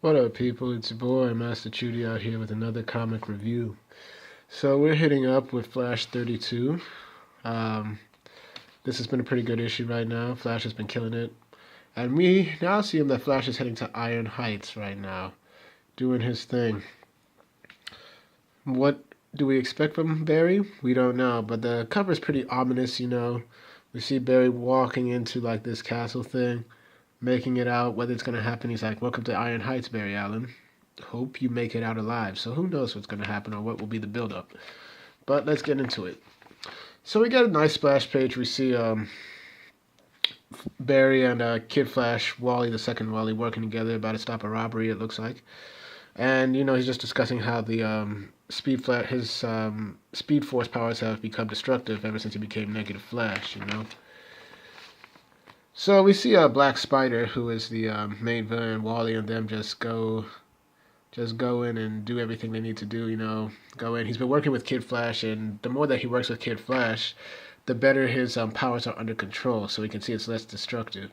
What up, people? It's your boy, Master Chudy, out here with another comic review. So we're hitting up with Flash 32. Um, this has been a pretty good issue right now. Flash has been killing it. And we now see him that Flash is heading to Iron Heights right now, doing his thing. What do we expect from Barry? We don't know, but the cover is pretty ominous. We see Barry walking into like this castle thing, making it out. Whether it's going to happen, he's like, "Welcome to Iron Heights, Barry Allen. Hope you make it out alive." So who knows what's going to happen or what will be the build-up. But let's get into it. So we get a nice splash page. We see Barry and Kid Flash, Wally, the second Wally, working together about to stop a robbery, it looks like. And, he's just discussing how the his Speed Force powers have become destructive ever since he became Negative Flash. So we see Black Spider, who is the main villain. Wally and them just go in and do everything they need to do. Go in. He's been working with Kid Flash, and the more that he works with Kid Flash, the better his powers are under control, so we can see it's less destructive.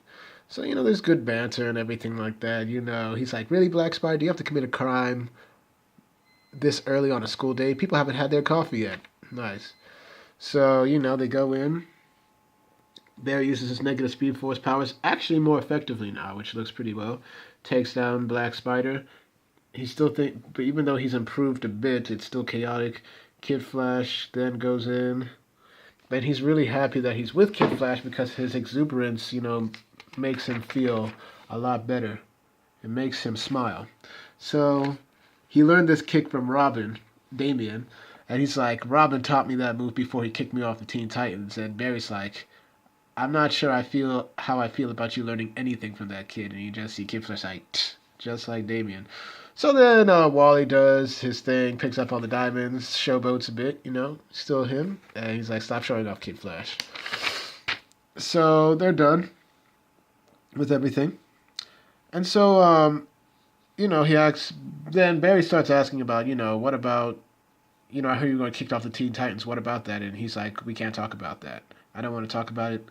So, there's good banter and everything like that. He's like, "Really, Black Spider, do you have to commit a crime this early on a school day? People haven't had their coffee yet." Nice. So, they go in. Barry uses his negative Speed Force powers actually more effectively now, which looks pretty well. Takes down Black Spider. But even though he's improved a bit, it's still chaotic. Kid Flash then goes in, and he's really happy that he's with Kid Flash because his exuberance, makes him feel a lot better. It makes him smile. So he learned this kick from Robin, Damian, and he's like, "Robin taught me that move before he kicked me off the Teen Titans." And Barry's like, "I'm not sure I feel how I feel about you learning anything from that kid." And you just see Kid Flash like, "Tch," just like Damian. So then Wally does his thing, picks up all the diamonds, showboats a bit, still him. And he's like, "Stop showing off, Kid Flash." So they're done with everything. And so, he asks, then Barry starts asking about, what about, I heard you were going kicked off the Teen Titans. What about that? And he's like, "We can't talk about that. I don't want to talk about it."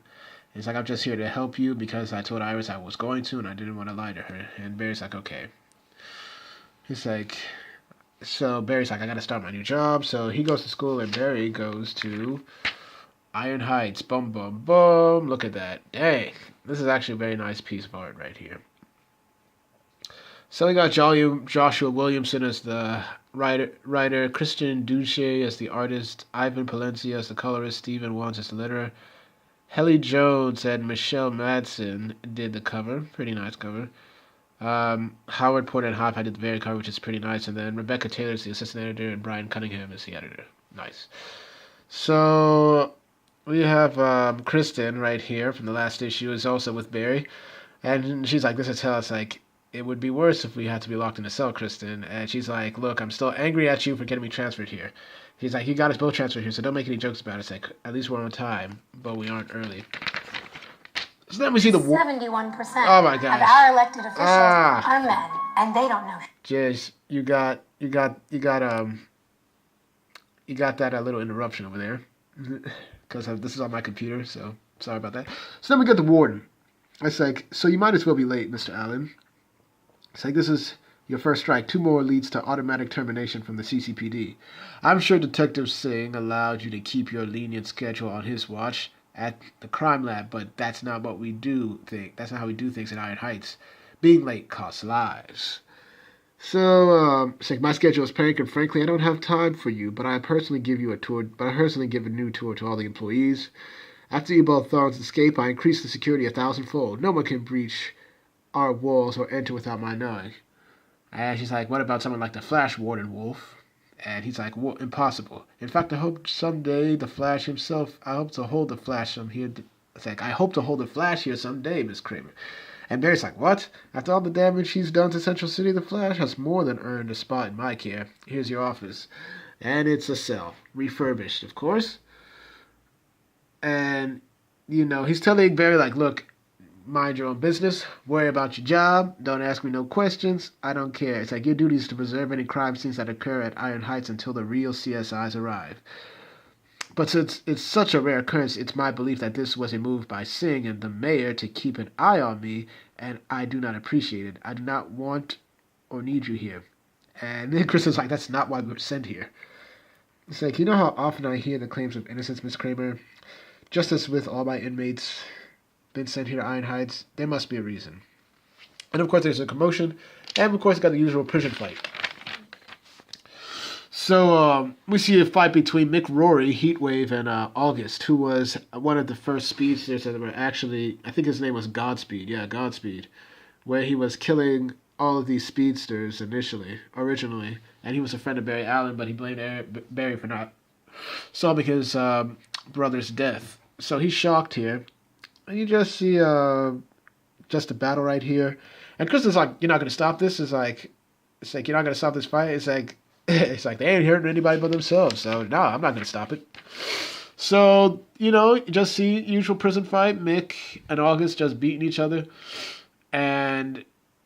He's like, "I'm just here to help you because I told Iris I was going to and I didn't want to lie to her." And Barry's like, "Okay." He's like, so Barry's like, "I got to start my new job." So he goes to school and Barry goes to Iron Heights. Boom, boom, boom. Look at that. Dang. This is actually a very nice piece of art right here. So we got Joshua Williamson as the writer, Christian Duce as the artist, Ivan Palencia as the colorist, Stephen Wands as the letterer, Helly Jones and Michelle Madsen did the cover. Pretty nice cover. Howard Porter and Hoff did the very cover, which is pretty nice. And then Rebecca Taylor is the assistant editor, and Brian Cunningham is the editor. Nice. So we have Kristen right here from the last issue is also with Barry. And she's like, "This is hell." It's like, "It would be worse if we had to be locked in a cell, Kristen." And she's like, "Look, I'm still angry at you for getting me transferred here." He's like, "You got us both transferred here, so don't make any jokes about it." It's like, at least we're on time, but we aren't early. So then we see the 71% oh my of gosh. our elected officials are men, and they don't know. Jez, you got that little interruption over there, because this is on my computer, so sorry about that. So then we get the warden. It's like, "So you might as well be late, Mr. Allen." It's like, "This is your first strike. 2 more leads to automatic termination from the CCPD. I'm sure Detective Singh allowed you to keep your lenient schedule on his watch at the crime lab, but that's not what we do. That's not how we do things in Iron Heights. Being late costs lives." So it's like, "My schedule is packed, and frankly, I don't have time for you. But I personally give a new tour to all the employees. After Ebal Thorne's escape, I increased the security 1,000-fold. No one can breach our walls or enter without my knowing." And she's like, "What about someone like the Flash, Warden Wolf?" And he's like, "Well, impossible. In fact, I hope someday the Flash himself, I hope to hold the Flash some here." It's like, "I hope to hold the Flash here someday, Miss Kramer." And Barry's like, "What? After all the damage he's done to Central City, the Flash has more than earned a spot in my care. Here's your office." And it's a cell. Refurbished, of course. And, he's telling Barry, like, "Look, mind your own business. Worry about your job. Don't ask me no questions. I don't care. It's like, your duty is to preserve any crime scenes that occur at Iron Heights until the real CSIs arrive. But since it's such a rare occurrence, it's my belief that this was a move by Singh and the mayor to keep an eye on me, and I do not appreciate it. I do not want or need you here. And then Chris is like, that's not why we were sent here. It's like, you know how often I hear the claims of innocence, Miss Kramer? Just as with all my inmates been sent here to Iron Heights, there must be a reason. And of course there's a commotion, and of course got the usual prison fight. So we see a fight between Mick Rory, Heatwave, and August, who was one of the first speedsters that were actually, I think his name was Godspeed, yeah, Godspeed, where he was killing all of these speedsters originally, and he was a friend of Barry Allen, but he blamed Barry for not solving his brother's death. So he's shocked here, and you just see just a battle right here, and Chris is like, "You're not gonna stop this." It's like you're not gonna stop this fight. It's like they ain't hurting anybody but themselves. So no, I'm not gonna stop it. So you just see usual prison fight. Mick and August just beating each other, and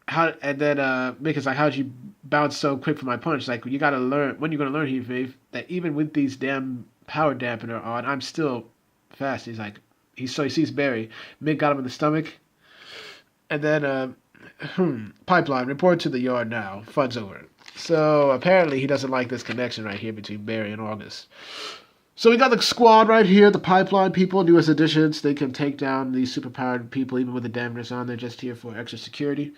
then Mick is like, "How'd you bounce so quick for my punch?" It's like, you gotta learn. When you gonna learn, Heatwave, that even with these damn power dampener on, I'm still fast. He's like, he sees Barry. Mick got him in the stomach, and then Pipeline, report to the yard now. Fun's over. So apparently he doesn't like this connection right here between Barry and August. So we got the squad right here, the Pipeline people, newest additions. They can take down these superpowered people even with the dampers on. They're just here for extra security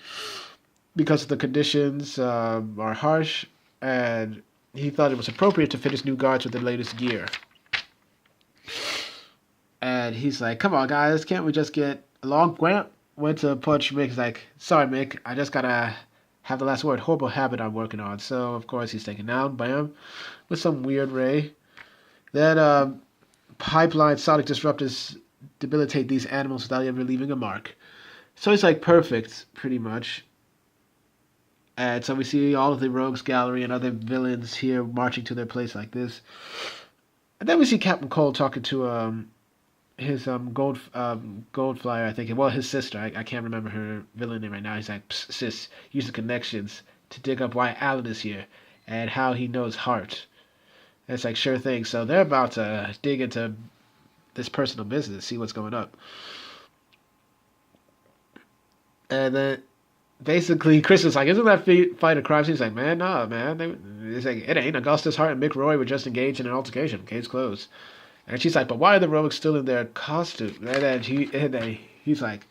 because the conditions are harsh, and he thought it was appropriate to fit his new guards with the latest gear. And he's like, come on, guys, can't we just get along? Grant went to punch Mick. He's like, sorry, Mick, I just gotta have the last word. Horrible habit I'm working on. So, of course, he's taken down, bam, with some weird ray. Then Pipeline Sonic Disruptors debilitate these animals without ever leaving a mark. So it's like perfect, pretty much. And so we see all of the Rogues Gallery and other villains here marching to their place like this. And then we see Captain Cold talking to his gold flyer, I think. Well, his sister. I can't remember her villain name right now. He's like, sis, use the connections to dig up why Alan is here and how he knows Hart. And it's like, sure thing. So they're about to dig into this personal business, see what's going up. And then basically Chris is like, isn't that fight a crime scene? He's like, man, nah, man. It's like, it ain't. Augustus Hart and Mick Roy were just engaged in an altercation. Case closed. And she's like, but why are the Rogues still in their costume? And then he's like,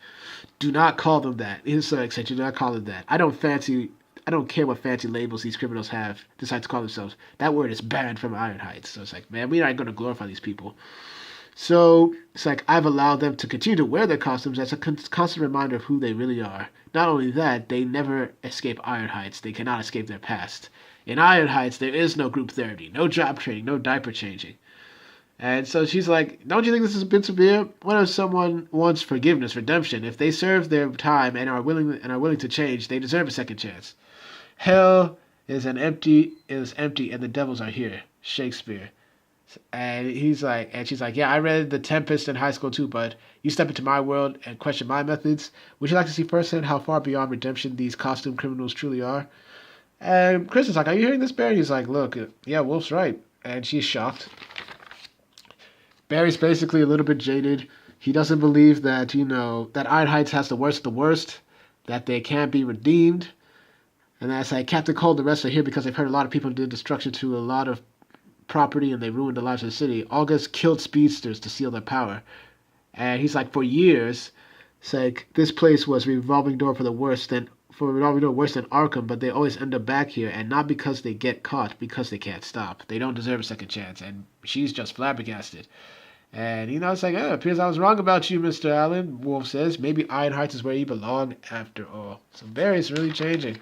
do not call them that. He's like, do not call them that. I don't care what fancy labels these criminals decide to call themselves. That word is banned from Iron Heights. So it's like, man, we're not going to glorify these people. So it's like, I've allowed them to continue to wear their costumes as a constant reminder of who they really are. Not only that, they never escape Iron Heights. They cannot escape their past. In Iron Heights, there is no group therapy, no job training, no diaper changing. And so she's like, don't you think this is a bit severe? What if someone wants forgiveness, redemption? If they serve their time and are willing to change, they deserve a second chance. Hell is empty, and the devils are here. Shakespeare. And she's like, yeah, I read The Tempest in high school too, but you step into my world and question my methods. Would you like to see firsthand how far beyond redemption these costume criminals truly are? And Chris is like, are you hearing this, Barry? He's like, look, yeah, Wolf's right. And she's shocked. Barry's basically a little bit jaded. He doesn't believe that, that Iron Heights has the worst of the worst, that they can't be redeemed. And that's like, Captain Cold, the rest are here because they've heard a lot of people did destruction to a lot of property and they ruined the lives of the city. August killed speedsters to steal their power. And he's like, for years, it's like, this place was revolving door worse than Arkham, but they always end up back here, and not because they get caught, because they can't stop. They don't deserve a second chance, and she's just flabbergasted. And, it's like, it appears I was wrong about you, Mr. Allen, Wolf says. Maybe Iron Heights is where you belong after all. So Barry's really changing.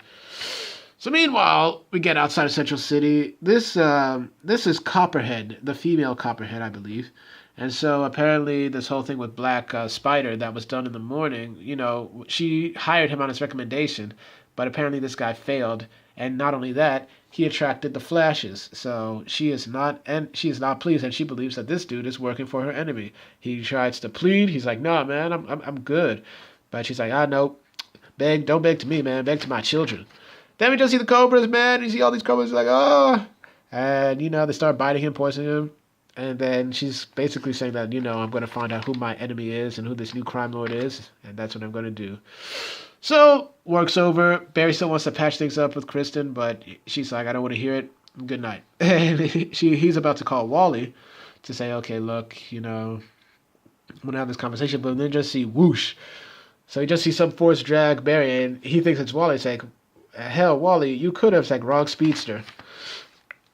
So meanwhile, we get outside of Central City. This is Copperhead, the female Copperhead, I believe. And so apparently this whole thing with Black Spider that was done in the morning, she hired him on his recommendation, but apparently this guy failed. And not only that, he attracted the Flashes. So she is not pleased, and she believes that this dude is working for her enemy. He tries to plead. He's like, "No, man, I'm good." But she's like, "No, don't beg to me, man. Beg to my children." Then we just see the Cobras, man. You see all these Cobras, like, oh. And, they start biting him, poisoning him. And then she's basically saying that, I'm going to find out who my enemy is and who this new crime lord is. And that's what I'm going to do. So, work's over. Barry still wants to patch things up with Kristen, but she's like, I don't want to hear it. Good night. And he's about to call Wally to say, okay, look, I'm going to have this conversation, but then just see whoosh. So he just sees some force drag Barry, and he thinks it's Wally. It's like, hell, Wally, you could have. It's like, wrong speedster.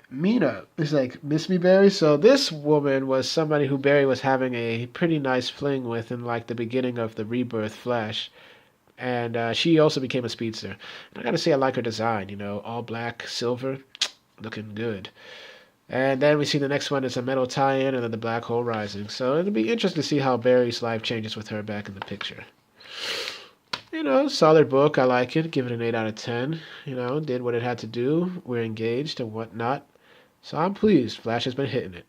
Mina is like, miss me, Barry? So this woman was somebody who Barry was having a pretty nice fling with in like the beginning of the Rebirth Flash. And she also became a speedster. And I gotta say, I like her design, all black, silver, looking good. And then we see the next one is a metal tie-in and then the Black Hole Rising. So it'll be interesting to see how Barry's life changes with her back in the picture. Solid book. I like it. Give it an 8 out of 10. Did what it had to do. We're engaged and whatnot. So I'm pleased. Flash has been hitting it.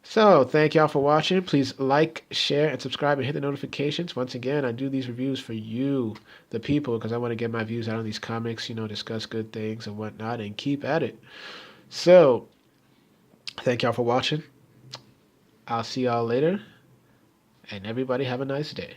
So, thank y'all for watching. Please like, share, and subscribe and hit the notifications. Once again, I do these reviews for you, the people, because I want to get my views out on these comics, discuss good things and whatnot, and keep at it. So, thank y'all for watching. I'll see y'all later, and everybody have a nice day.